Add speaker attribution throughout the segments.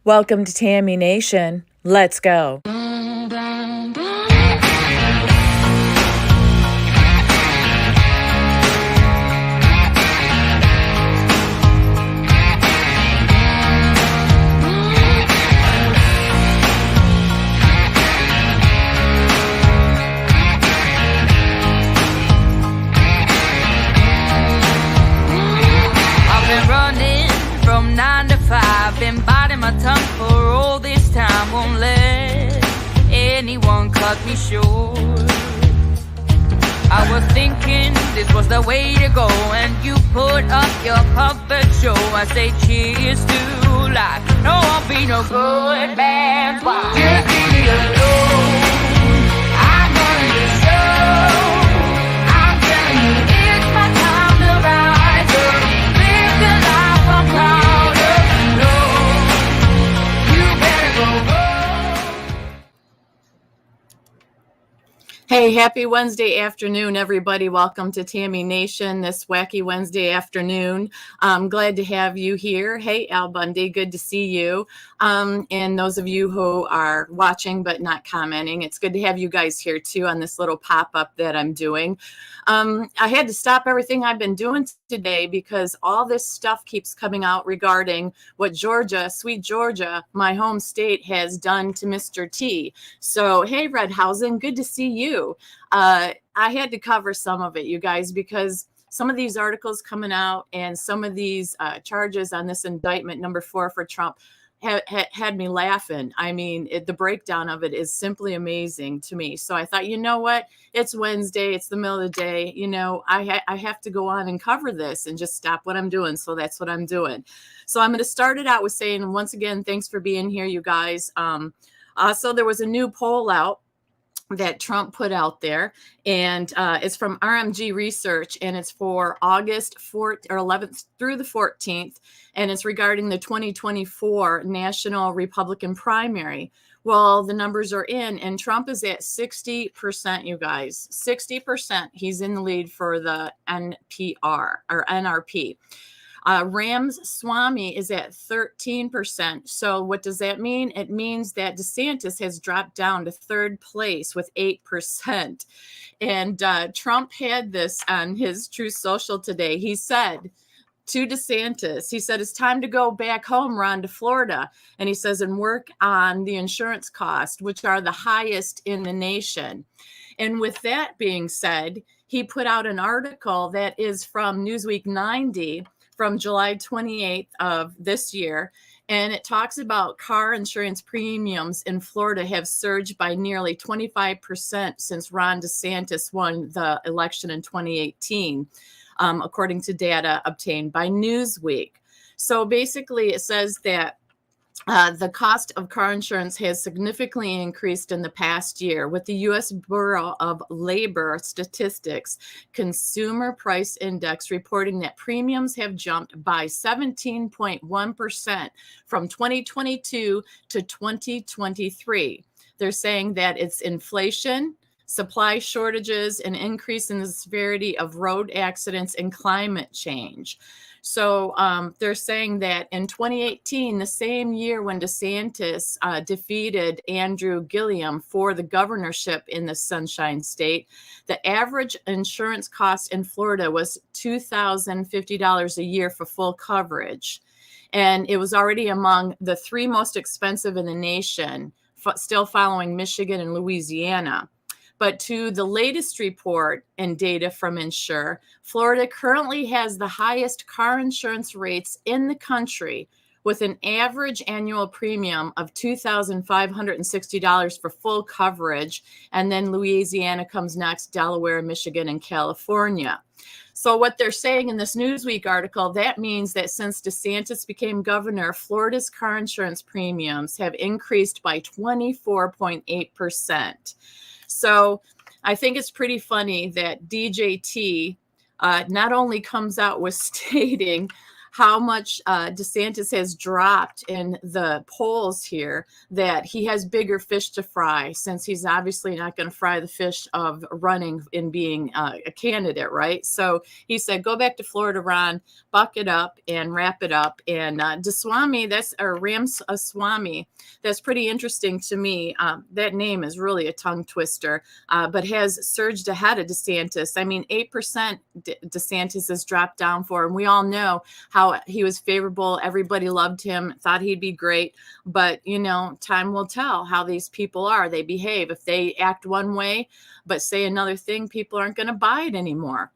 Speaker 1: Welcome to Tammy Nation. Let's go.
Speaker 2: From 9 to 5, been biting my tongue for all this time. Won't let anyone cut me short. I was thinking this was the way to go, and you put up your puppet show. I say cheers to life. No, I'll be no good man's wife. Just leave me alone. I'm running the show. I'm telling you, it's my time to rise up. Live the life I'm proud.
Speaker 1: Hey, happy Wednesday afternoon, everybody. Welcome to Tammy Nation this wacky Wednesday afternoon. I'm glad to have you here. Hey, Al Bundy, good to see you. And those of you who are watching but not commenting, it's good to have you guys here too on this little pop-up that I'm doing. I had to stop everything I've been doing today because all this stuff keeps coming out regarding what Georgia, sweet Georgia, my home state, has done to Mr. T. So, hey, Redhausen, good to see you. I had to cover some of it, you guys, because some of these articles coming out and some of these charges on this indictment number 4 for Trump had me laughing. I mean, the breakdown of it is simply amazing to me. So I thought, you know what? It's Wednesday. It's the middle of the day. You know, I have to go on and cover this and just stop what I'm doing. So that's what I'm doing. So I'm going to start it out with saying, once again, thanks for being here, you guys. So there was a new poll out that Trump put out there, and it's from RMG Research, and it's for August 4th or 11th through the 14th, and it's regarding the 2024 National Republican primary. Well, the numbers are in, and Trump is at 60%, you guys. 60%. He's in the lead for the NPR or NRP. Ramaswamy is at 13%. So what does that mean? It means that DeSantis has dropped down to third place with 8%. And Trump had this on his Truth Social today. He said to DeSantis, he said, it's time to go back home, Ron, to Florida. And he says, and work on the insurance costs, which are the highest in the nation. And with that being said, he put out an article that is from Newsweek 90 from July 28th of this year. And it talks about car insurance premiums in Florida have surged by nearly 25% since Ron DeSantis won the election in 2018, according to data obtained by Newsweek. So basically it says that the cost of car insurance has significantly increased in the past year, with the U.S. Bureau of Labor Statistics Consumer Price Index reporting that premiums have jumped by 17.1% from 2022 to 2023. They're saying that it's inflation, supply shortages, an increase in the severity of road accidents, and climate change. So they're saying that in 2018, the same year when DeSantis defeated Andrew Gillum for the governorship in the Sunshine State, the average insurance cost in Florida was $2,050 a year for full coverage. And it was already among the 3 most expensive in the nation, still following Michigan and Louisiana. But to the latest report and data from Insure, Florida currently has the highest car insurance rates in the country, with an average annual premium of $2,560 for full coverage. And then Louisiana comes next, Delaware, Michigan, and California. So what they're saying in this Newsweek article, that means that since DeSantis became governor, Florida's car insurance premiums have increased by 24.8%. So I think it's pretty funny that DJT not only comes out with stating how much DeSantis has dropped in the polls here, that he has bigger fish to fry, since he's obviously not going to fry the fish of running and being a candidate, right? So he said, go back to Florida, Ron, buck it up and wrap it up. And Swami, Swami, that's pretty interesting to me. That name is really a tongue twister, but has surged ahead of DeSantis. I mean, 8% DeSantis has dropped down for him. We all know how he was favorable. Everybody loved him, thought he'd be great. But, time will tell how these people are. They behave. If they act one way, but say another thing, people aren't going to buy it anymore.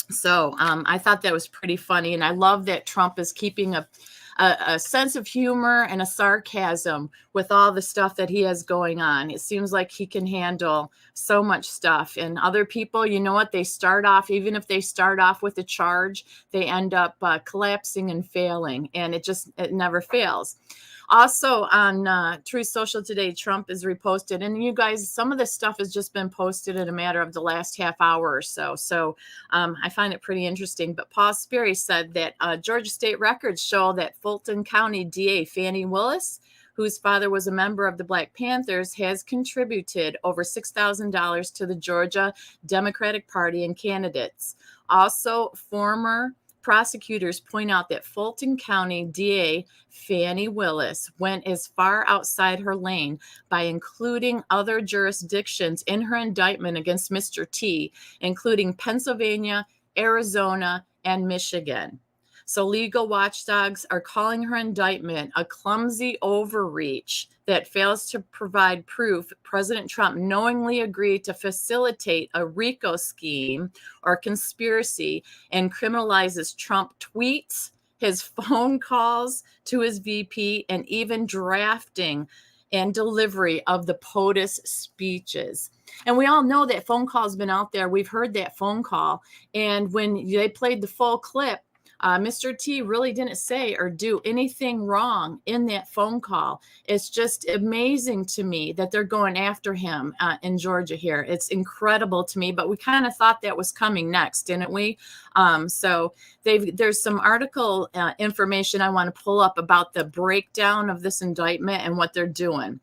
Speaker 1: So I thought that was pretty funny. And I love that Trump is keeping a sense of humor and a sarcasm with all the stuff that he has going on. It seems like he can handle so much stuff. And other people, you know what? They start off, even if they start off with a charge, they end up collapsing and failing. And it never fails. Also on Truth Social today, Trump is reposted. And you guys, some of this stuff has just been posted in a matter of the last half hour or so. So I find it pretty interesting. But Paul Sperry said that Georgia state records show that Fulton County DA Fannie Willis, whose father was a member of the Black Panthers, has contributed over $6,000 to the Georgia Democratic Party and candidates. Also, former prosecutors point out that Fulton County DA Fannie Willis went as far outside her lane by including other jurisdictions in her indictment against Mr. T, including Pennsylvania, Arizona, and Michigan. So legal watchdogs are calling her indictment a clumsy overreach that fails to provide proof President Trump knowingly agreed to facilitate a RICO scheme or conspiracy, and criminalizes Trump tweets, his phone calls to his VP, and even drafting and delivery of the POTUS speeches. And we all know that phone call has been out there. We've heard that phone call. And when they played the full clip, Mr. T really didn't say or do anything wrong in that phone call. It's just amazing to me that they're going after him in Georgia here. It's incredible to me, but we kind of thought that was coming next, didn't we? So there's some article information I want to pull up about the breakdown of this indictment and what they're doing.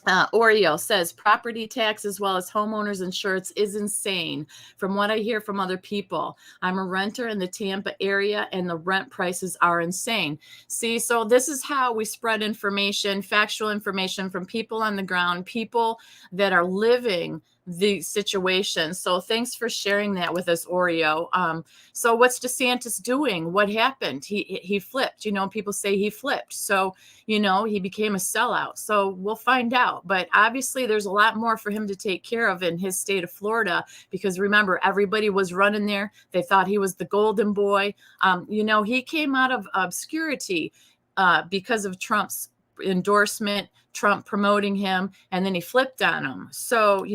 Speaker 1: Oreo says property tax as well as homeowners insurance is insane. From what I hear from other people, I'm a renter in the Tampa area and the rent prices are insane. See, so this is how we spread information, factual information from people on the ground, people that are living the situation. So thanks for sharing that with us, Oreo. So what's DeSantis doing? What happened? He flipped. People say he flipped. So, he became a sellout. So we'll find out. But obviously there's a lot more for him to take care of in his state of Florida, because remember, everybody was running there. They thought he was the golden boy. He came out of obscurity because of Trump's endorsement, Trump promoting him, and then he flipped on him. So,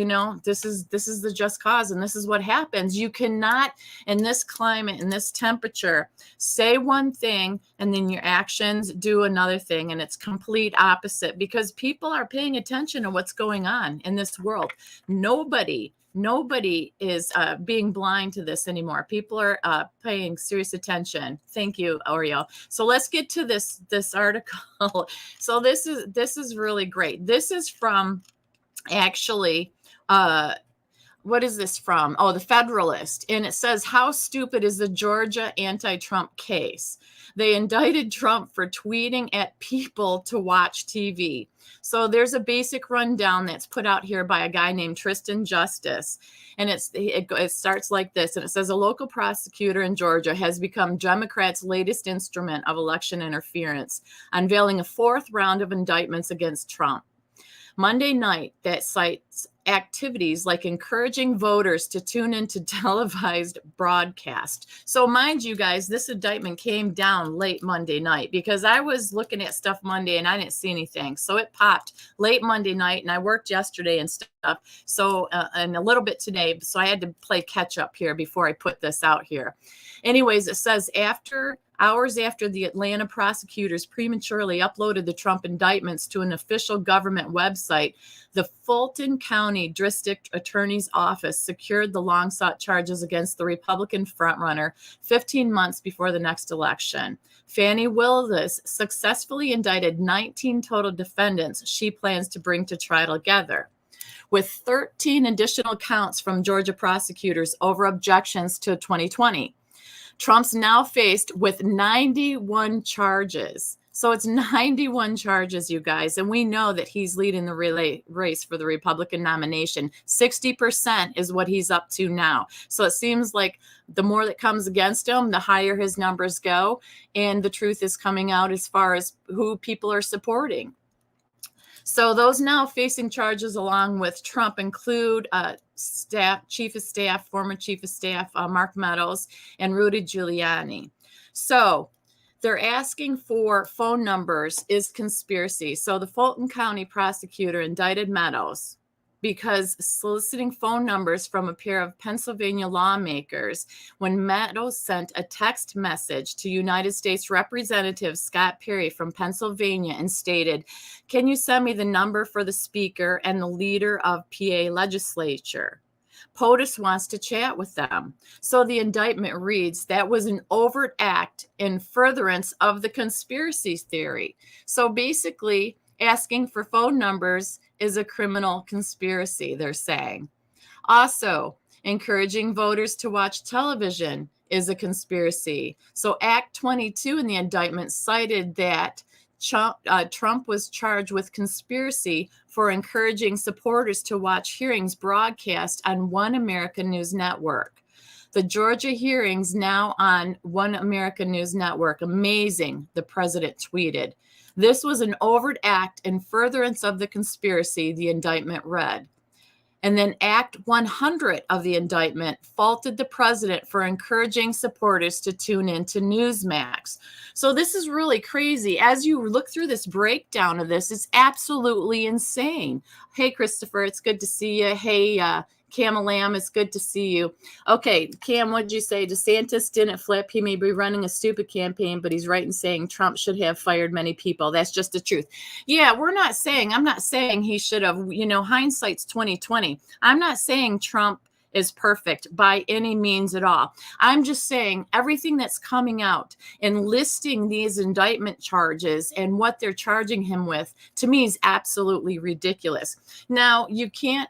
Speaker 1: this is the just cause, and this is what happens. You cannot, in this climate, in this temperature, say one thing and then your actions do another thing, and it's complete opposite, because people are paying attention to what's going on in this world. Nobody is being blind to this anymore. People are paying serious attention. Thank you, Oreo. So let's get to this article. So this is really great. This is from actually what is this from? Oh, the Federalist. And it says, how stupid is the Georgia anti-Trump case? They indicted Trump for tweeting at people to watch TV. So there's a basic rundown that's put out here by a guy named Tristan Justice. And it starts like this. And it says, a local prosecutor in Georgia has become Democrats' latest instrument of election interference, unveiling a fourth round of indictments against Trump Monday night that cites activities like encouraging voters to tune into televised broadcast. So mind you guys, this indictment came down late Monday night, because I was looking at stuff Monday and I didn't see anything. So it popped late Monday night, and I worked yesterday and stuff. So and a little bit today. So I had to play catch up here before I put this out here. Anyways, it says after hours after the Atlanta prosecutors prematurely uploaded the Trump indictments to an official government website, the Fulton County District Attorney's Office secured the long-sought charges against the Republican frontrunner 15 months before the next election. Fani Willis successfully indicted 19 total defendants she plans to bring to trial together, with 13 additional counts from Georgia prosecutors over objections to 2020. Trump's now faced with 91 charges. So it's 91 charges, you guys. And we know that he's leading the race for the Republican nomination. 60% is what he's up to now. So it seems like the more that comes against him, the higher his numbers go. And the truth is coming out as far as who people are supporting. So those now facing charges along with Trump include Chief of Staff, former Chief of Staff Mark Meadows, and Rudy Giuliani. So they're asking for phone numbers is conspiracy. So the Fulton County prosecutor indicted Meadows because soliciting phone numbers from a pair of Pennsylvania lawmakers when Meadows sent a text message to United States Representative Scott Perry from Pennsylvania and stated, "Can you send me the number for the speaker and the leader of PA legislature? POTUS wants to chat with them." So the indictment reads that was an overt act in furtherance of the conspiracy theory. So basically, asking for phone numbers is a criminal conspiracy, they're saying. Also, encouraging voters to watch television is a conspiracy. So Act 22 in the indictment cited that Trump was charged with conspiracy for encouraging supporters to watch hearings broadcast on One American News Network. The Georgia hearings now on One American News Network. Amazing, the president tweeted. This was an overt act in furtherance of the conspiracy, the indictment read. And then Act 100 of the indictment faulted the president for encouraging supporters to tune in to Newsmax. So this is really crazy. As you look through this breakdown of this, it's absolutely insane. Hey, Christopher, it's good to see you. Hey, Cam Lamb, it's good to see you. Okay, Cam, what did you say? DeSantis didn't flip. He may be running a stupid campaign, but he's right in saying Trump should have fired many people. That's just the truth. Yeah, I'm not saying he should have, hindsight's 2020. I'm not saying Trump is perfect by any means at all. I'm just saying everything that's coming out and listing these indictment charges and what they're charging him with, to me, is absolutely ridiculous. Now, you can't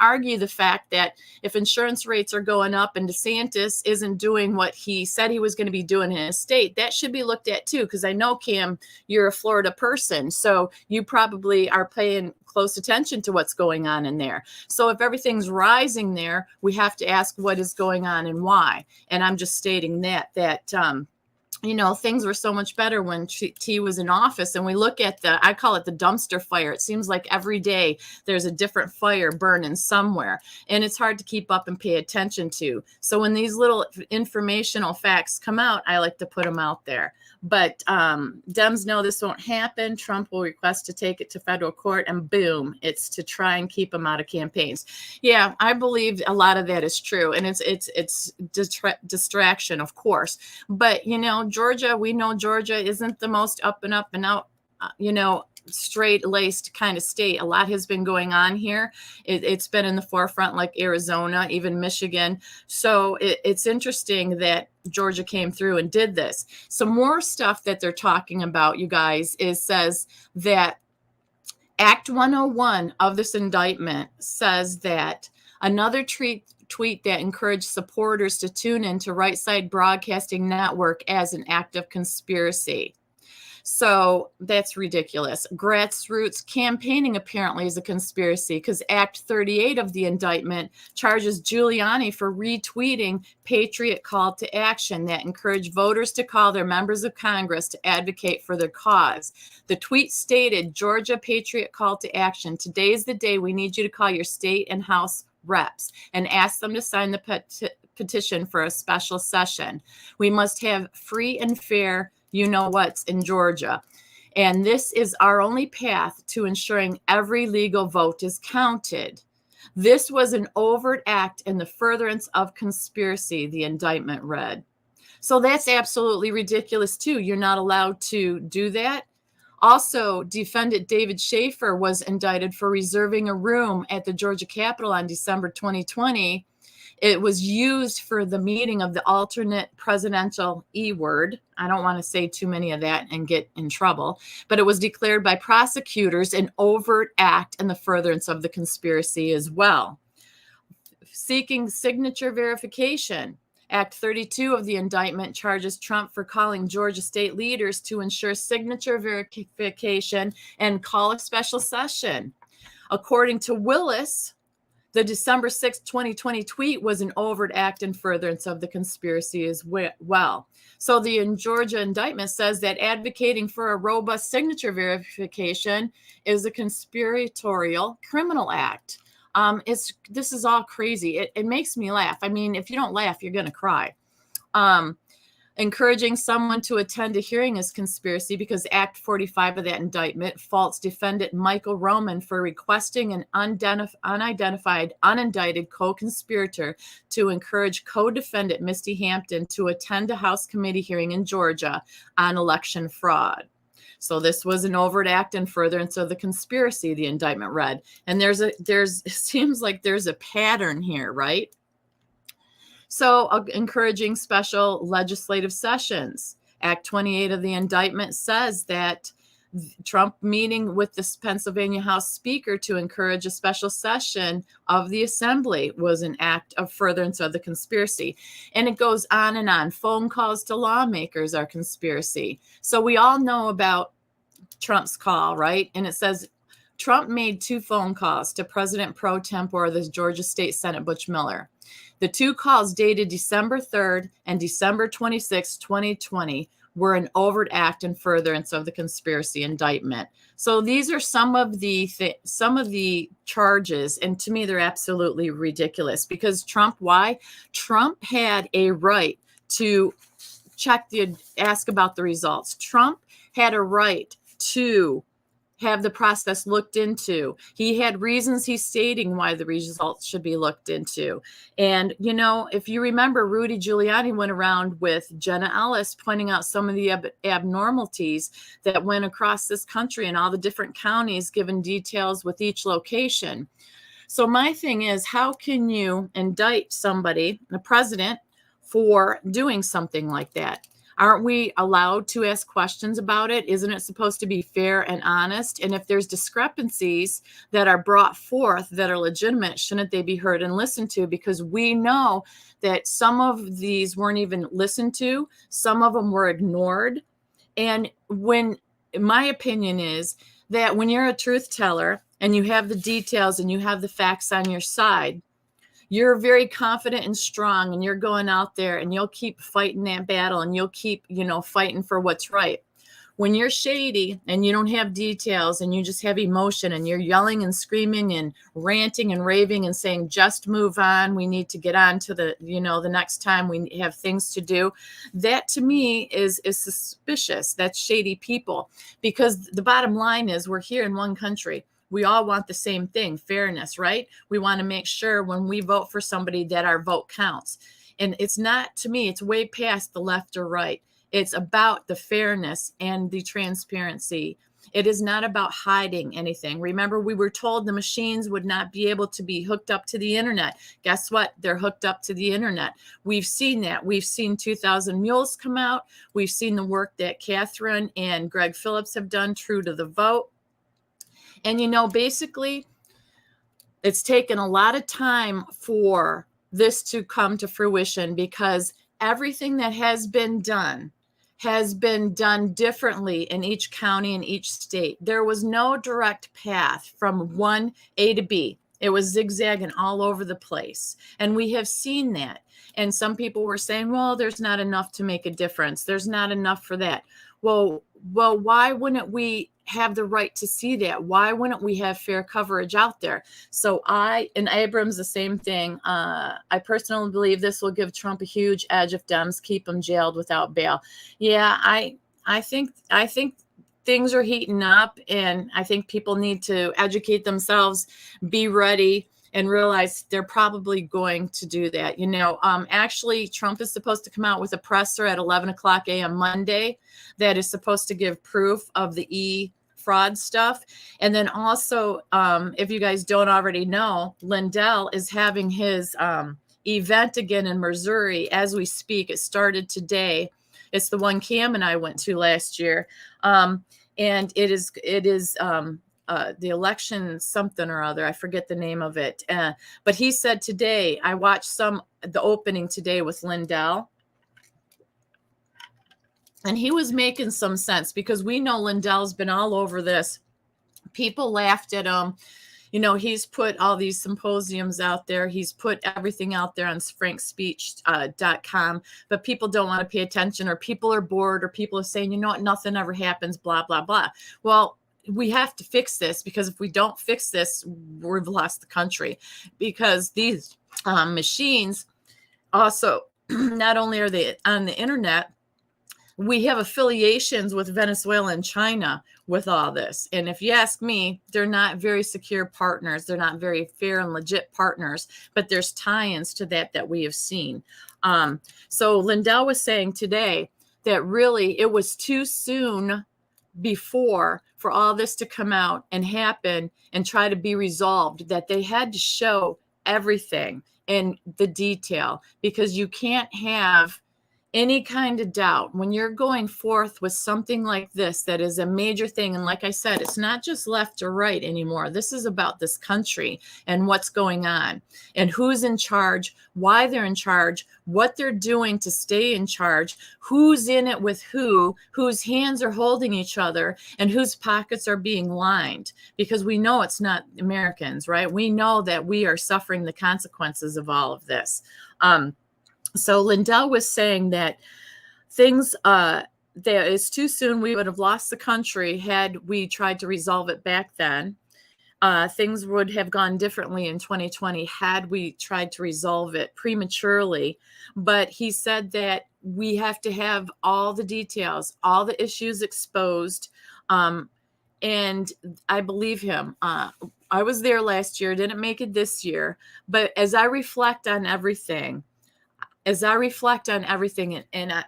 Speaker 1: argue the fact that if insurance rates are going up and DeSantis isn't doing what he said he was going to be doing in his state, that should be looked at too, because I know, Cam, you're a Florida person, so you probably are paying close attention to what's going on in there. So if everything's rising there, we have to ask what is going on and why. And I'm just stating that things were so much better when T was in office. And we look at I call it the dumpster fire. It seems like every day there's a different fire burning somewhere, and it's hard to keep up and pay attention to. So when these little informational facts come out, I like to put them out there. But Dems know this won't happen. Trump will request to take it to federal court, and boom, it's to try and keep him out of campaigns. Yeah, I believe a lot of that is true, and it's distraction, of course. But Georgia, we know Georgia isn't the most up and out, straight-laced kind of state. A lot has been going on here. It's been in the forefront, like Arizona, even Michigan. So it's interesting that Georgia came through and did this. Some more stuff that they're talking about, you guys, says that Act 101 of this indictment says that another tweet that encouraged supporters to tune into Right Side Broadcasting Network as an act of conspiracy. So that's ridiculous. Grassroots campaigning apparently is a conspiracy because Act 38 of the indictment charges Giuliani for retweeting Patriot Call to Action that encouraged voters to call their members of Congress to advocate for their cause. The tweet stated, "Georgia Patriot Call to Action. Today is the day we need you to call your state and House reps and ask them to sign the petition for a special session. We must have free and fair what's in Georgia. And this is our only path to ensuring every legal vote is counted." This was an overt act in the furtherance of conspiracy, the indictment read. So that's absolutely ridiculous too. You're not allowed to do that. Also, defendant David Schaefer was indicted for reserving a room at the Georgia Capitol on December 2020. It was used for the meeting of the alternate presidential E-word. I don't want to say too many of that and get in trouble, but it was declared by prosecutors an overt act in the furtherance of the conspiracy as well. Seeking signature verification. Act 32 of the indictment charges Trump for calling Georgia state leaders to ensure signature verification and call a special session. According to Willis, the December 6, 2020 tweet was an overt act in furtherance of the conspiracy as well. So the Georgia indictment says that advocating for a robust signature verification is a conspiratorial criminal act. This is all crazy. It makes me laugh. I mean, if you don't laugh, you're going to cry. Encouraging someone to attend a hearing is conspiracy because Act 45 of that indictment faults defendant Michael Roman for requesting an unidentified, unindicted co-conspirator to encourage co-defendant Misty Hampton to attend a House committee hearing in Georgia on election fraud. So this was an overt act in furtherance of the conspiracy, the indictment read. And it seems like there's a pattern here, right? So encouraging special legislative sessions. Act 28 of the indictment says that Trump meeting with the Pennsylvania House Speaker to encourage a special session of the Assembly was an act of furtherance of the conspiracy. And it goes on and on. Phone calls to lawmakers are conspiracy. So we all know about Trump's call, right? And it says Trump made 2 phone calls to President pro tempore of the Georgia State Senate, Butch Miller. The 2 calls dated December 3rd and December 26, 2020 were an overt act in furtherance of the conspiracy indictment. So these are some of the charges, and to me they're absolutely ridiculous because why? Trump had a right to ask about the results. Trump had a right to have the process looked into. He had reasons he's stating why the results should be looked into. And, if you remember, Rudy Giuliani went around with Jenna Ellis pointing out some of the abnormalities that went across this country and all the different counties, given details with each location. So my thing is, how can you indict somebody, the president, for doing something like that? Aren't we allowed to ask questions about it? Isn't it supposed to be fair and honest? And if there's discrepancies that are brought forth that are legitimate, shouldn't they be heard and listened to? Because we know that some of these weren't even listened to. Some of them were ignored. And my opinion is that when you're a truth teller and you have the details and you have the facts on your side, you're very confident and strong, and you're going out there and you'll keep fighting that battle and you'll keep, fighting for what's right. When you're shady and you don't have details and you just have emotion and you're yelling and screaming and ranting and raving and saying, just move on, we need to get on to the next time, we have things to do. That to me is suspicious. That's shady people, because the bottom line is we're here in one country. We all want the same thing, fairness, right? We want to make sure when we vote for somebody that our vote counts. And it's not, to me, it's way past the left or right. It's about the fairness and the transparency. It is not about hiding anything. Remember, we were told the machines would not be able to be hooked up to the internet. Guess what? They're hooked up to the internet. We've seen that. We've seen 2000 Mules come out. We've seen the work that Catherine and Greg Phillips have done, True to the Vote. And, basically, it's taken a lot of time for this to come to fruition, because everything that has been done differently in each county and each state. There was no direct path from one A to B. It was zigzagging all over the place. And we have seen that. And some people were saying, well, there's not enough to make a difference. There's not enough for that. Well, why wouldn't we have the right to see that? Why wouldn't we have fair coverage out there? So and Abrams, the same thing. I personally believe this will give Trump a huge edge if Dems keep him jailed without bail. Yeah, I think things are heating up, and I think people need to educate themselves, be ready, and realize they're probably going to do that. Actually, Trump is supposed to come out with a presser at 11 o'clock a.m. Monday that is supposed to give proof of the fraud stuff. And then also, if you guys don't already know, Lindell is having his event again in Missouri as we speak. It started today. It's the one Cam and I went to last year. And it is the election something or other. I forget the name of it. But he said today, I watched the opening today with Lindell. And he was making some sense, because we know Lindell's been all over this. People laughed at him. He's put all these symposiums out there. He's put everything out there on frankspeech.com, but people don't want to pay attention, or people are bored, or people are saying, nothing ever happens, blah, blah, blah. Well, we have to fix this, because if we don't fix this, we've lost the country, because these machines also, not only are they on the internet, we have affiliations with Venezuela and China with all this. And if you ask me, they're not very secure partners. They're not very fair and legit partners, but there's tie-ins to that we have seen. So Lindell was saying today that really it was too soon before for all this to come out and happen and try to be resolved, that they had to show everything in the detail, because you can't have any kind of doubt when you're going forth with something like this that is a major thing. And like I said, it's not just left or right anymore. This is about this country and what's going on and who's in charge, why they're in charge, what they're doing to stay in charge, who's in it with whose hands are holding each other, and whose pockets are being lined, because we know it's not Americans, right? We know that we are suffering the consequences of all of this. So Lindell was saying that things, that it's too soon. We would have lost the country had we tried to resolve it back then. Things would have gone differently in 2020 had we tried to resolve it prematurely. But he said that we have to have all the details, all the issues exposed. And I believe him. I was there last year, didn't make it this year. But as I reflect on everything, and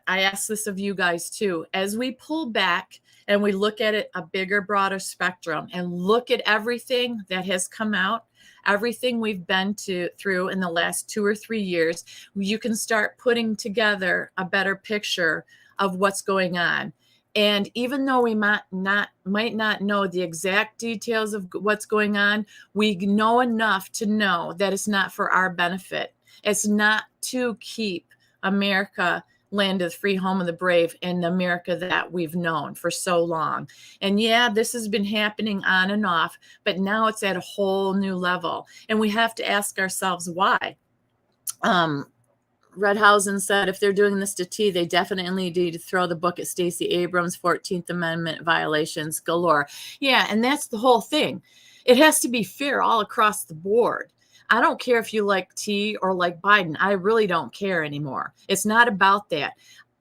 Speaker 1: I ask this of you guys too, as we pull back and we look at it a bigger, broader spectrum, and look at everything that has come out, everything we've been through in the last 2 or 3 years, you can start putting together a better picture of what's going on. And even though we might not know the exact details of what's going on, we know enough to know that it's not for our benefit. It's not to keep America, land of the free, home of the brave, and the America that we've known for so long. And yeah, this has been happening on and off, but now it's at a whole new level. And we have to ask ourselves why. Redhausen said, if they're doing this to T, they definitely need to throw the book at Stacey Abrams, 14th Amendment violations galore. Yeah, and that's the whole thing. It has to be fair all across the board. I don't care if you like T or like Biden. I really don't care anymore. It's not about that.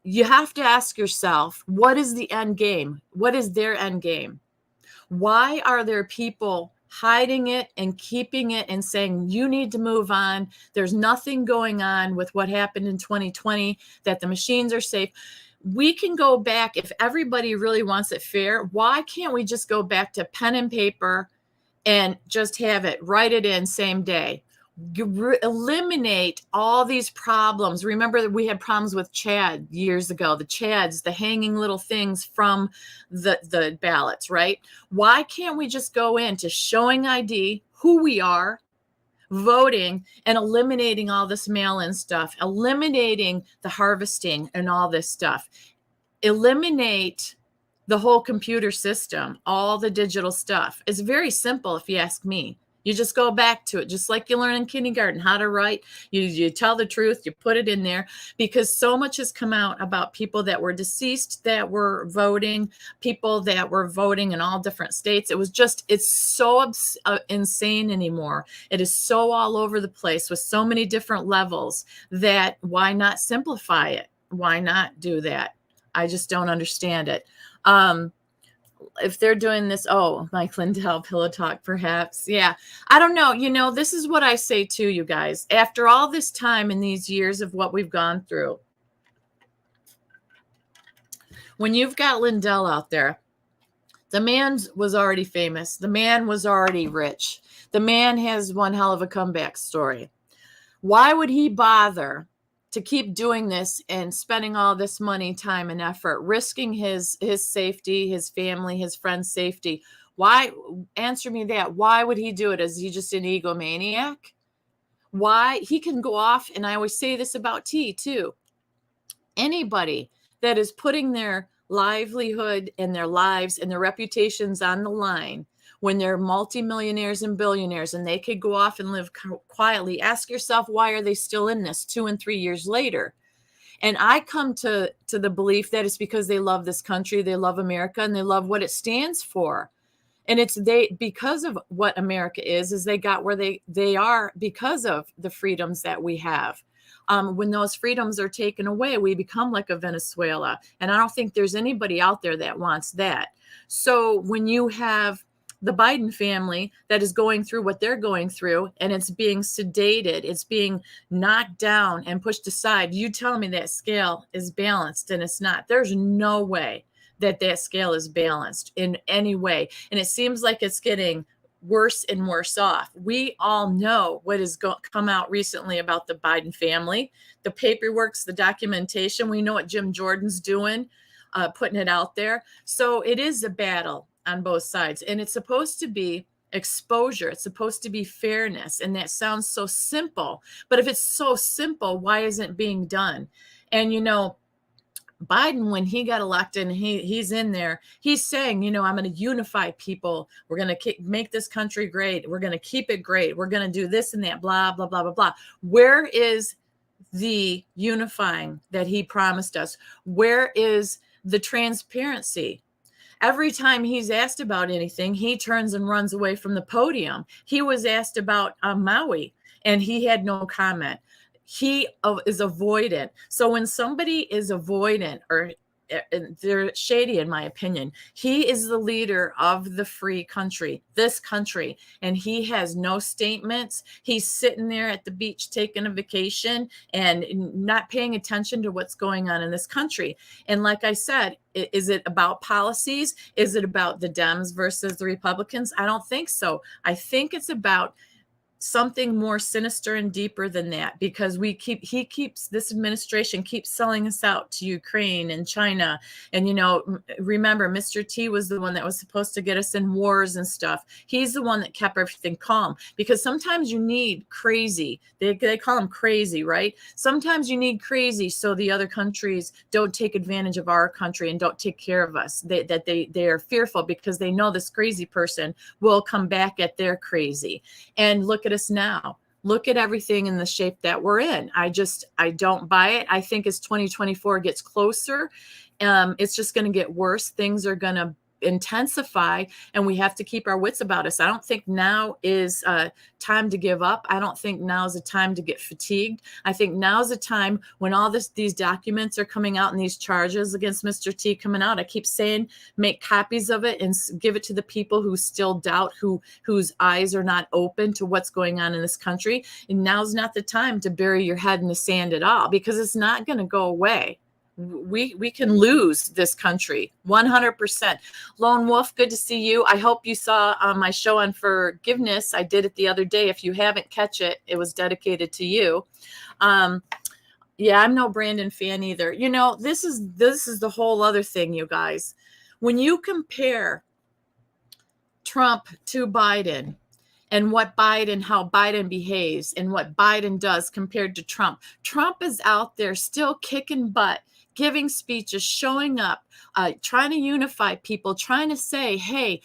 Speaker 1: You have to ask yourself, what is the end game? What is their end game? Why are there people hiding it and keeping it and saying, you need to move on? There's nothing going on with what happened in 2020, that the machines are safe. We can go back. If everybody really wants it fair, why can't we just go back to pen and paper and just have it, write it in same day? Eliminate all these problems. Remember that we had problems with Chad years ago, the Chads, the hanging little things from the ballots, right? Why can't we just go into showing ID, who we are, voting, and eliminating all this mail-in stuff, eliminating the harvesting and all this stuff, eliminate the whole computer system, all the digital stuff? It's very simple if you ask me. You just go back to it, just like you learn in kindergarten how to write. You tell the truth, you put it in there, because so much has come out about people that were deceased that were voting, people that were voting in all different states. It's so insane anymore. It is so all over the place with so many different levels that why not simplify it? Why not do that? I just don't understand it. if they're doing this, oh, Mike Lindell, Pillow Talk, perhaps. Yeah. I don't know. You know, this is what I say to you guys. After all this time and these years of what we've gone through, when you've got Lindell out there, the man was already famous. The man was already rich. The man has one hell of a comeback story. Why would he bother to keep doing this and spending all this money, time, and effort, risking his safety, his family, his friends' safety? Why? Answer me that. Why would he do it? Is he just an egomaniac? Why? He can go off, and I always say this about T too. Anybody that is putting their livelihood and their lives and their reputations on the line when they're multimillionaires and billionaires and they could go off and live quietly, ask yourself, why are they still in this 2 and 3 years later? And I come to the belief that it's because they love this country, they love America, and they love what it stands for. And it's because of what America is they got where they are because of the freedoms that we have. When those freedoms are taken away, we become like a Venezuela. And I don't think there's anybody out there that wants that. So when you have the Biden family that is going through what they're going through, and it's being sedated, it's being knocked down and pushed aside, you tell me that scale is balanced, and it's not. There's no way that scale is balanced in any way. And it seems like it's getting worse and worse off. We all know what has come out recently about the Biden family, the paperworks, the documentation. We know what Jim Jordan's doing, putting it out there. So it is a battle on both sides. And it's supposed to be exposure. It's supposed to be fairness. And that sounds so simple. But if it's so simple, why isn't it being done? And, you know, Biden, when he got elected, and he's in there, he's saying, you know, I'm going to unify people. We're going to make this country great. We're going to keep it great. We're going to do this and that, blah, blah, blah, blah, blah. Where is the unifying that he promised us? Where is the transparency? Every time he's asked about anything, he turns and runs away from the podium. He was asked about Maui, and he had no comment. He is avoidant. So when somebody is avoidant, or they're shady, in my opinion, he is the leader of the free country, this country, and he has no statements. He's sitting there at the beach taking a vacation and not paying attention to what's going on in this country. And like I said, is it about policies? Is it about the Dems versus the Republicans? I don't think so. I think it's about something more sinister and deeper than that, because this administration keeps selling us out to Ukraine and China. And, you know, remember, Mr. T was the one that was supposed to get us in wars and stuff. He's the one that kept everything calm, because sometimes you need crazy. They call them crazy, right? Sometimes you need crazy so the other countries don't take advantage of our country and don't take care of us. They are fearful because they know this crazy person will come back at their crazy. And look at us now. Look at everything in the shape that we're in. I don't buy it. I think as 2024 gets closer, it's just going to get worse. Things are going to intensify, and we have to keep our wits about us. I don't think now is time to give up. I don't think now is a time to get fatigued. I think now is a time when all these documents are coming out and these charges against Mr. T coming out. I keep saying, make copies of it and give it to the people who still doubt, whose eyes are not open to what's going on in this country. And now's not the time to bury your head in the sand at all, because it's not going to go away. We can lose this country 100%. Lone Wolf, good to see you. I hope you saw my show on forgiveness. I did it the other day. If you haven't catch it, it was dedicated to you. Yeah, I'm no Brandon fan either. You know, this is the whole other thing, you guys. When you compare Trump to Biden, and how Biden behaves and what Biden does compared to Trump. Trump is out there still kicking butt, giving speeches, showing up, trying to unify people, trying to say, hey,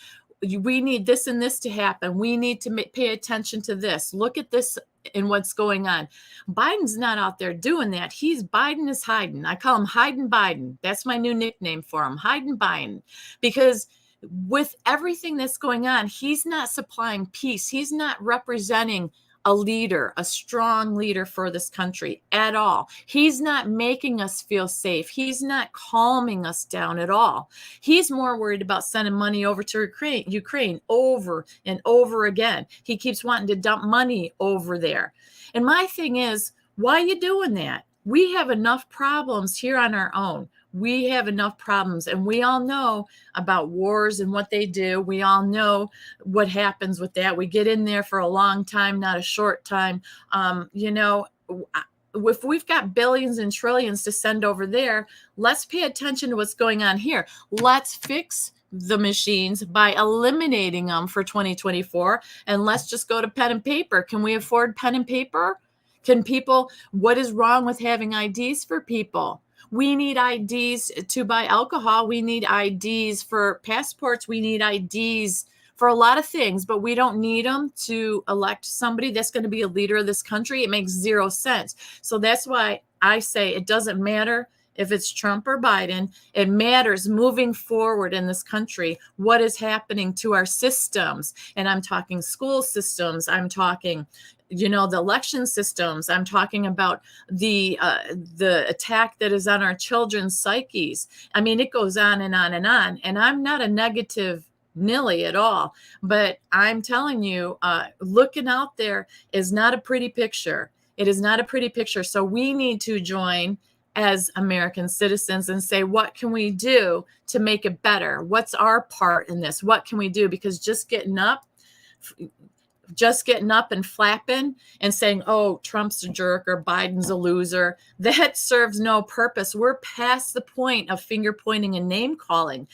Speaker 1: we need this and this to happen. We need to pay attention to this. Look at this and what's going on. Biden's not out there doing that. Biden is hiding. I call him Hiding Biden. That's my new nickname for him, Hiding Biden, because with everything that's going on, he's not supplying peace. He's not representing a leader, a strong leader for this country at all. He's not making us feel safe. He's not calming us down at all. He's more worried about sending money over to Ukraine over and over again. He keeps wanting to dump money over there. And my thing is, why are you doing that? We have enough problems here on our own. We have enough problems, and we all know about wars and what they do. We all know what happens with that. We get in there for a long time, not a short time. If we've got billions and trillions to send over there, let's pay attention to what's going on here. Let's fix the machines by eliminating them for 2024, and let's just go to pen and paper. Can we afford pen and paper? What is wrong with having IDs for people? We need IDs to buy alcohol. We need IDs for passports. We need IDs for a lot of things, but we don't need them to elect somebody that's going to be a leader of this country. It makes zero sense. So that's why I say it doesn't matter if it's Trump or Biden. It matters moving forward in this country, what is happening to our systems. And I'm talking school systems. I'm talking the election systems. I'm talking about the attack that is on our children's psyches. I mean, it goes on and on and on. And I'm not a negative Nilly at all, but I'm telling you, looking out there is not a pretty picture. It is not a pretty picture. So we need to join as American citizens and say, what can we do to make it better? What's our part in this? What can we do? Because just getting up and flapping and saying, oh, Trump's a jerk or Biden's a loser, that serves no purpose. We're past the point of finger pointing and name calling.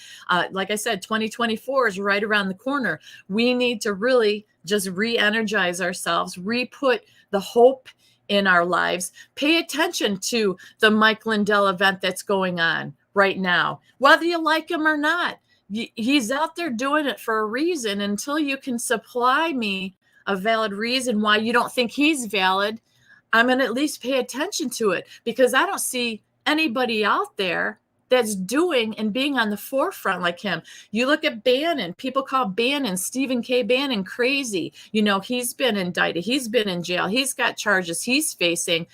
Speaker 1: Like I said, 2024 is right around the corner. We need to really just re-energize ourselves, re-put the hope in our lives. Pay attention to the Mike Lindell event that's going on right now, whether you like him or not. He's out there doing it for a reason. Until you can supply me a valid reason why you don't think he's valid, I'm going to at least pay attention to it, because I don't see anybody out there that's doing and being on the forefront like him. You look at Bannon. People call Bannon, Stephen K. Bannon, crazy. He's been indicted. He's been in jail. He's got charges he's facing.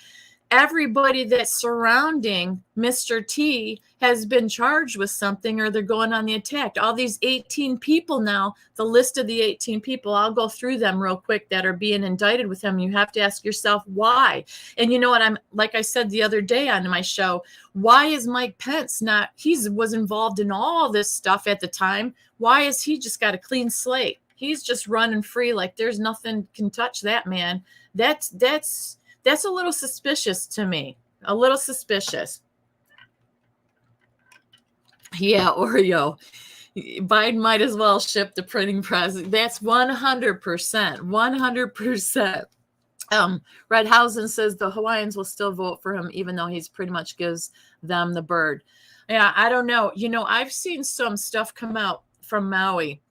Speaker 1: Everybody that's surrounding Mr. T has been charged with something, or they're going on the attack. All these 18 people now, the list of the 18 people, I'll go through them real quick, that are being indicted with him. You have to ask yourself why. And you know what? Like I said the other day on my show, why is Mike Pence not, he was involved in all this stuff at the time. Why is he just got a clean slate? He's just running free like there's nothing can touch that man. That's a little suspicious to me. A little suspicious. Yeah, Oreo. Biden might as well ship the printing press. That's 100%. 100%. Redhausen says the Hawaiians will still vote for him, even though he's pretty much gives them the bird. Yeah, I don't know. I've seen some stuff come out from Maui,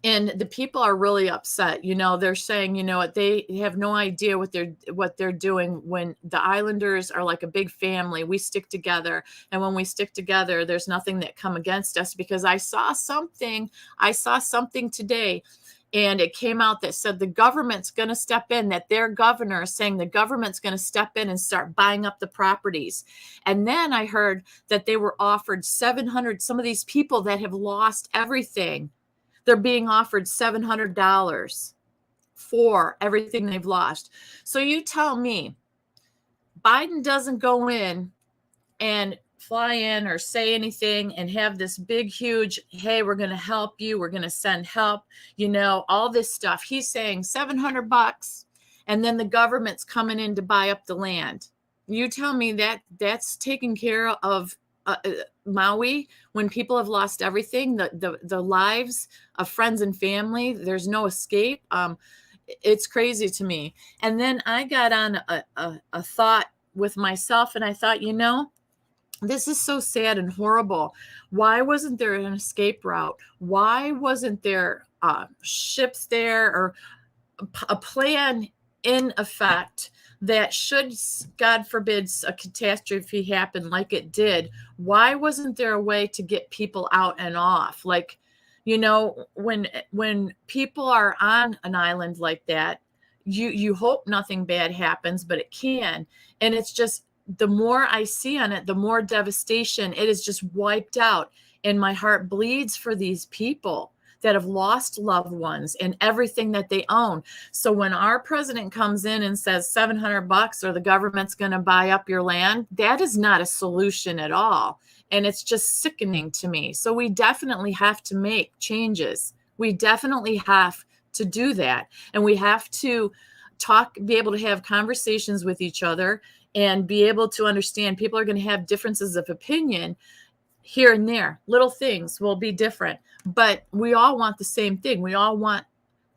Speaker 1: and the people are really upset. They're saying, they have no idea what they're doing. When the islanders are like a big family, we stick together. And when we stick together, there's nothing that come against us. Because I saw something today, and it came out that said the government's going to step in, that their governor is saying the government's going to step in and start buying up the properties. And then I heard that they were offered 700, some of these people that have lost everything, they're being offered $700 for everything they've lost. So you tell me, Biden doesn't go in and fly in or say anything and have this big, huge, hey, we're going to help you, we're going to send help, all this stuff. He's saying $700, and then the government's coming in to buy up the land. You tell me that that's taking care of Maui, when people have lost everything, the lives of friends and family. There's no escape. It's crazy to me. And then I got on a thought with myself, and I thought, this is so sad and horrible. Why wasn't there an escape route? Why wasn't there ships there, or a plan in effect that should, God forbid, a catastrophe happen like it did? Why wasn't there a way to get people out and off? Like, when people are on an island like that, you hope nothing bad happens, but it can. And it's just, the more I see on it, the more devastation. It is just wiped out. And my heart bleeds for these people that have lost loved ones and everything that they own. So when our president comes in and says $700 or the government's going to buy up your land, that is not a solution at all. And it's just sickening to me. So we definitely have to make changes. We definitely have to do that. And we have to be able to have conversations with each other and be able to understand people are going to have differences of opinion here and there. Little things will be different, but we all want the same thing. We all want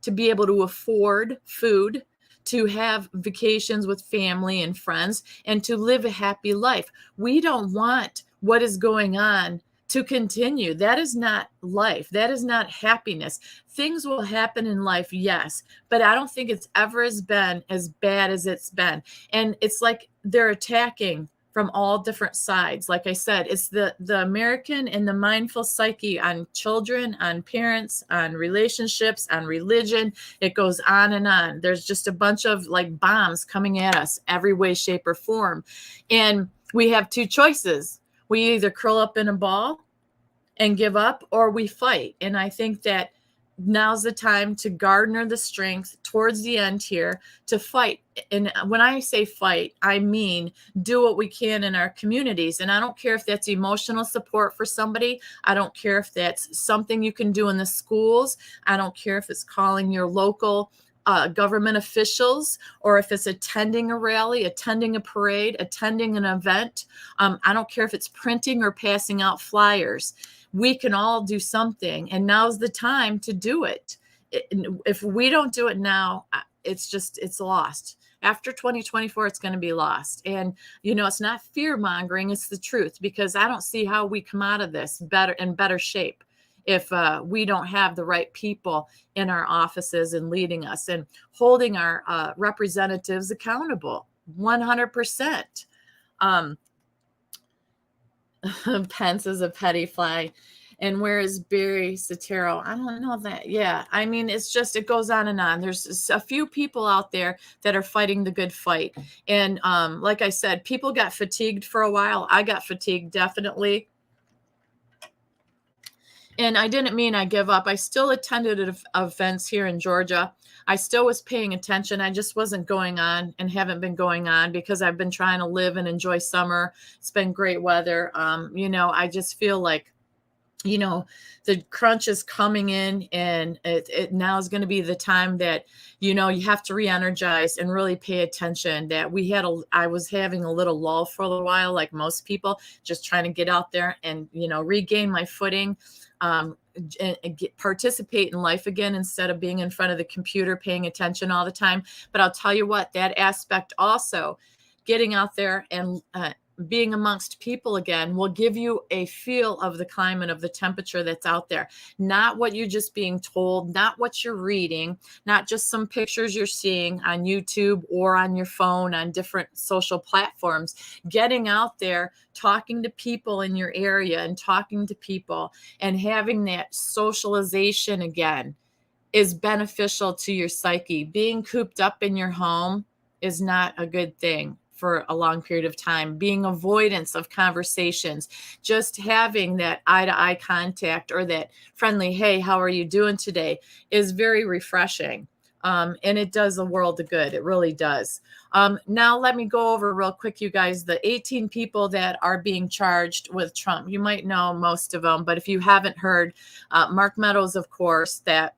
Speaker 1: to be able to afford food, to have vacations with family and friends, and to live a happy life. We don't want what is going on to continue. That is not life. That is not happiness. Things will happen in life, yes, but I don't think it's ever been as bad as it's been. And it's like they're attacking from all different sides. Like I said, it's the American and the mindful psyche on children, on parents, on relationships, on religion. It goes on and on. There's just a bunch of like bombs coming at us every way, shape, or form. And we have two choices. We either curl up in a ball and give up, or we fight. And I think that now's the time to garner the strength towards the end here to fight. And when I say fight, I mean do what we can in our communities. And I don't care if that's emotional support for somebody. I don't care if that's something you can do in the schools. I don't care if it's calling your local government officials, or if it's attending a rally, attending a parade, attending an event. I don't care if it's printing or passing out flyers. We can all do something, and now's the time to do it. If we don't do it now, it's lost. After 2024, it's going to be lost. And, it's not fear mongering, it's the truth, because I don't see how we come out of this in better shape if we don't have the right people in our offices and leading us and holding our representatives accountable 100%. Pence is a petty fly. And where is Barry Soetoro? I don't know that. Yeah. I mean, it goes on and on. There's a few people out there that are fighting the good fight. And like I said, people got fatigued for a while. I got fatigued, definitely. And I didn't mean I give up. I still attended events here in Georgia. I still was paying attention. I just wasn't going on and haven't been going on because I've been trying to live and enjoy summer. It's been great weather. I just feel like, the crunch is coming in, and it now is going to be the time that, you have to re-energize and really pay attention. That I was having a little lull for a little while, like most people, just trying to get out there and, regain my footing. And participate in life again instead of being in front of the computer paying attention all the time. But I'll tell you what, that aspect also, getting out there and being amongst people again, will give you a feel of the climate, of the temperature that's out there. Not what you're just being told, not what you're reading, not just some pictures you're seeing on YouTube or on your phone on different social platforms. Getting out there, talking to people in your area and talking to people and having that socialization again is beneficial to your psyche. Being cooped up in your home is not a good thing for a long period of time. Being avoidance of conversations, just having that eye-to-eye contact or that friendly, hey, how are you doing today, is very refreshing. And it does a world of good. It really does. Now let me go over real quick, you guys, the 18 people that are being charged with Trump. You might know most of them, but if you haven't heard, Mark Meadows, of course, that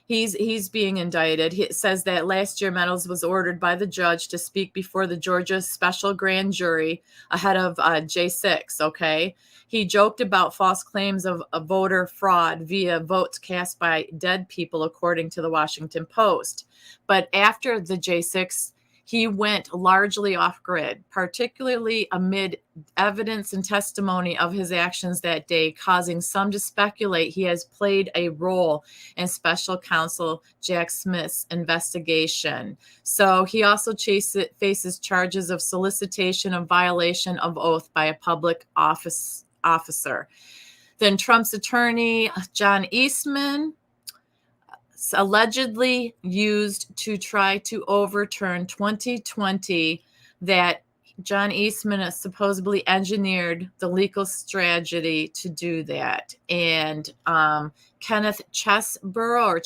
Speaker 1: he's being indicted. He says that last year Meadows was ordered by the judge to speak before the Georgia special grand jury ahead of J6. Okay. He joked about false claims of a voter fraud via votes cast by dead people, according to the Washington Post. But after the J6, he went largely off grid, particularly amid evidence and testimony of his actions that day, causing some to speculate he has played a role in special counsel Jack Smith's investigation. So he also faces charges of solicitation of violation of oath by a public officer. Then Trump's attorney, John Eastman, allegedly used to try to overturn 2020, that John Eastman has supposedly engineered the legal strategy to do that. And Kenneth Cheesebrower,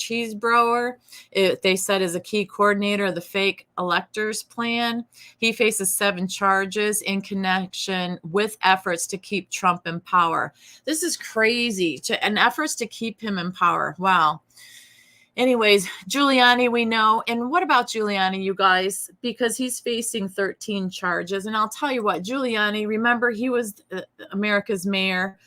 Speaker 1: they said, is a key coordinator of the fake electors plan. He faces 7 charges in connection with efforts to keep Trump in power. This is crazy. And efforts to keep him in power. Wow. Anyways, Giuliani, we know. And what about Giuliani, you guys? Because he's facing 13 charges. And I'll tell you what, Giuliani, remember, he was America's mayor.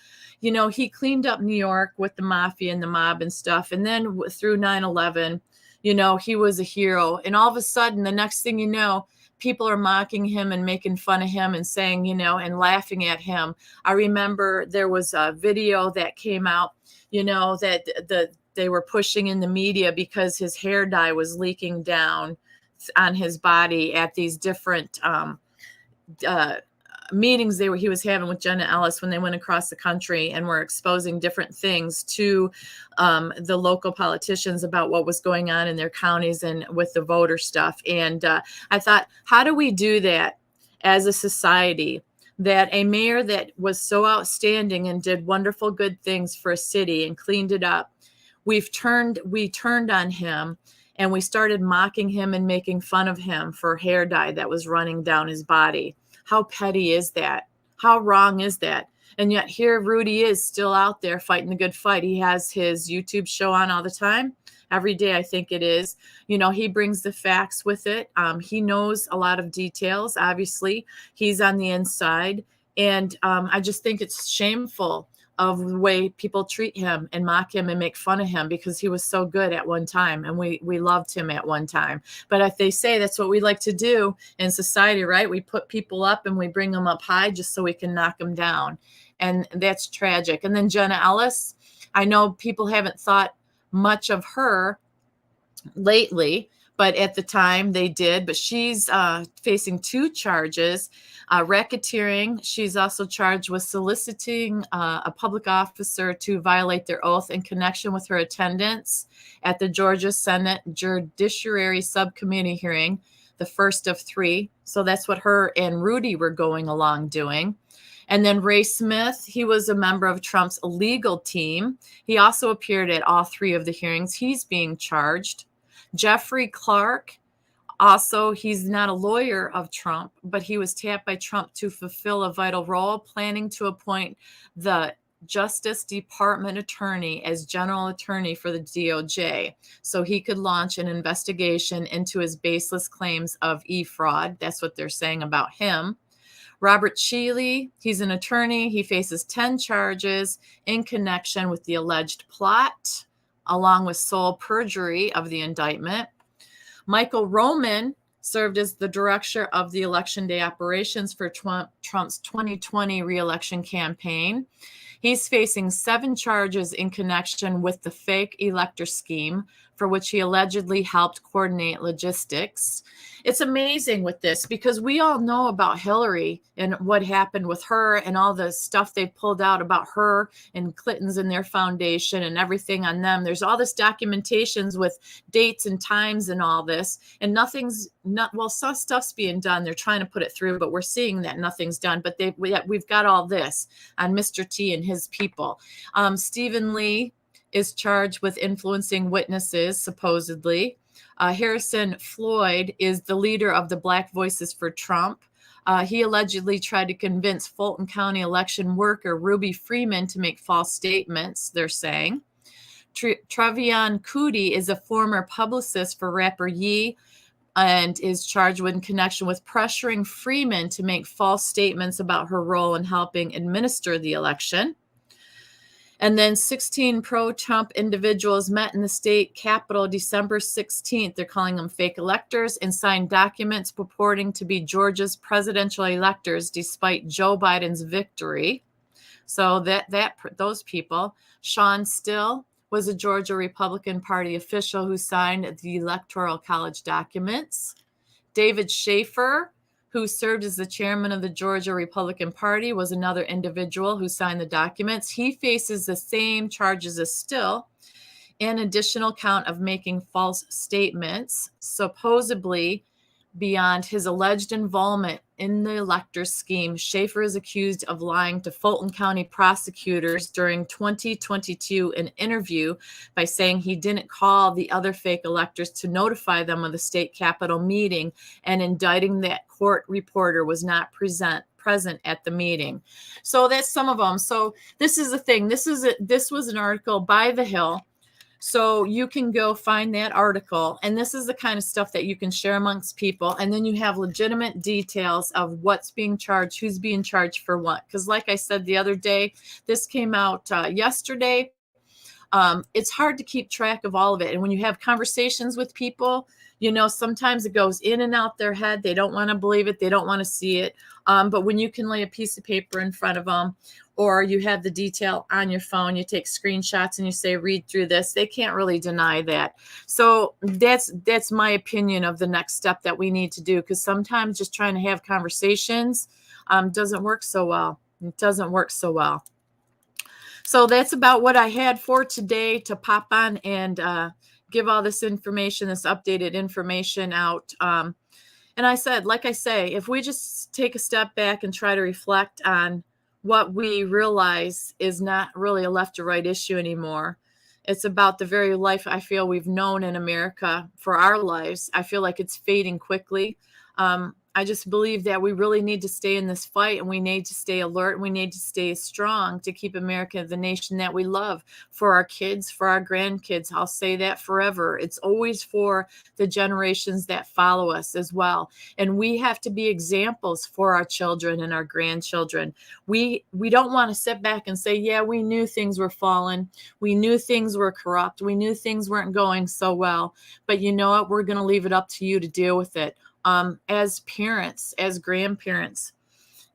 Speaker 1: You know, he cleaned up New York with the mafia and the mob and stuff. And then through 9/11, you know, he was a hero. And all of a sudden, the next thing you know, people are mocking him and making fun of him and saying, you know, and laughing at him. I remember there was a video that came out, you know, that they were pushing in the media because his hair dye was leaking down on his body at these different meetings he was having with Jenna Ellis when they went across the country and were exposing different things to the local politicians about what was going on in their counties and with the voter stuff. And I thought, how do we do that as a society? That a mayor that was so outstanding and did wonderful good things for a city and cleaned it up, we turned on him and we started mocking him and making fun of him for hair dye that was running down his body. How petty is that? How wrong is that? And yet here Rudy is still out there fighting the good fight. He has his YouTube show on all the time. Every day, I think it is. You know, he brings the facts with it. He knows a lot of details. Obviously, he's on the inside. And I just think it's shameful of the way people treat him and mock him and make fun of him, because he was so good at one time and we loved him at one time. But if they say that's what we like to do in society, right? We put people up and we bring them up high just so we can knock them down. And that's tragic. And then Jenna Ellis, I know people haven't thought much of her lately, but at the time they did. But she's facing 2 charges, racketeering. She's also charged with soliciting a public officer to violate their oath in connection with her attendance at the Georgia Senate Judiciary Subcommittee hearing, the first of 3. So that's what her and Rudy were going along doing. And then Ray Smith, he was a member of Trump's legal team. He also appeared at all 3 of the hearings. He's being charged. Jeffrey Clark, also, he's not a lawyer of Trump, but he was tapped by Trump to fulfill a vital role, planning to appoint the Justice Department attorney as general attorney for the DOJ, so he could launch an investigation into his baseless claims of e-fraud. That's what they're saying about him. Robert Shealy, he's an attorney. He faces 10 charges in connection with the alleged plot, along with sole perjury of the indictment. Michael Roman served as the director of the Election Day operations for Trump's 2020 re-election campaign. He's facing 7 charges in connection with the fake elector scheme, for which he allegedly helped coordinate logistics. It's amazing with this because we all know about Hillary and what happened with her and all the stuff they pulled out about her and Clinton's and their foundation and everything on them. There's all this documentations with dates and times and all this, and some stuff's being done. They're trying to put it through, but we're seeing that nothing's done. But we've got all this on Mr. T and his people. Stephen Lee is charged with influencing witnesses, supposedly. Harrison Floyd is the leader of the Black Voices for Trump. He allegedly tried to convince Fulton County election worker Ruby Freeman to make false statements, they're saying. Travion Cootie is a former publicist for rapper Ye and is charged in connection with pressuring Freeman to make false statements about her role in helping administer the election. And then 16 pro-Trump individuals met in the state capitol December 16th. They're calling them fake electors, and signed documents purporting to be Georgia's presidential electors despite Joe Biden's victory. So those people. Sean Still was a Georgia Republican Party official who signed the Electoral College documents. David Schaefer, who served as the chairman of the Georgia Republican Party, was another individual who signed the documents. He faces the same charges as Still an additional count of making false statements, supposedly beyond his alleged involvement in the elector's scheme. Schaefer is accused of lying to Fulton County prosecutors during 2022 in an interview by saying he didn't call the other fake electors to notify them of the state capitol meeting, and indicting that court reporter was not present at the meeting. So that's some of them. So this is the thing. This was an article by The Hill. So you can go find that article, and this is the kind of stuff that you can share amongst people. And then you have legitimate details of what's being charged, who's being charged for what. Because like I said the other day, this came out yesterday. It's hard to keep track of all of it. And when you have conversations with people, sometimes it goes in and out their head. They don't want to believe it. They don't want to see it. But when you can lay a piece of paper in front of them, or you have the detail on your phone, you take screenshots and you say, read through this, they can't really deny that. So that's my opinion of the next step that we need to do, because sometimes just trying to have conversations doesn't work so well. It doesn't work so well. So that's about what I had for today, to pop on and give all this information, this updated information out. And like I say, if we just take a step back and try to reflect on what we realize is not really a left or right issue anymore. It's about the very life I feel we've known in America for our lives. I feel like it's fading quickly. I just believe that we really need to stay in this fight, and we need to stay alert, and we need to stay strong to keep America the nation that we love, for our kids, for our grandkids. I'll say that forever. It's always for the generations that follow us as well. And we have to be examples for our children and our grandchildren. We don't want to sit back and say, yeah, we knew things were falling. We knew things were corrupt. We knew things weren't going so well. But you know what? We're going to leave it up to you to deal with it. As parents, as grandparents,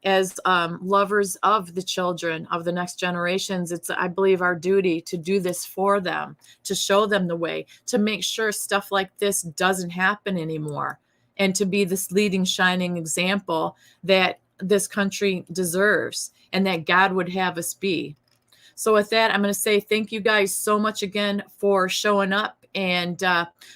Speaker 1: as lovers of the children of the next generations, it's, I believe, our duty to do this for them, to show them the way, to make sure stuff like this doesn't happen anymore, and to be this leading, shining example that this country deserves and that God would have us be. So with that, I'm going to say thank you guys so much again for showing up, and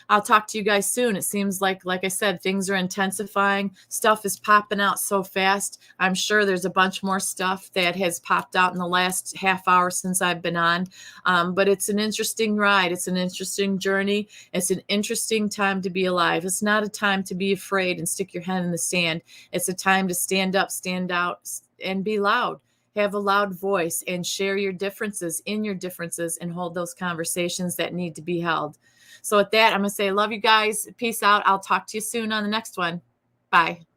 Speaker 1: I'll talk to you guys soon. It seems like I said, things are intensifying. Stuff is popping out so fast. I'm sure there's a bunch more stuff that has popped out in the last half hour since I've been on. But it's an interesting ride. It's an interesting journey. It's an interesting time to be alive. It's not a time to be afraid and stick your head in the sand. It's a time to stand up, stand out, and be loud. Have a loud voice and share your differences and hold those conversations that need to be held. So with that, I'm going to say, love you guys. Peace out. I'll talk to you soon on the next one. Bye.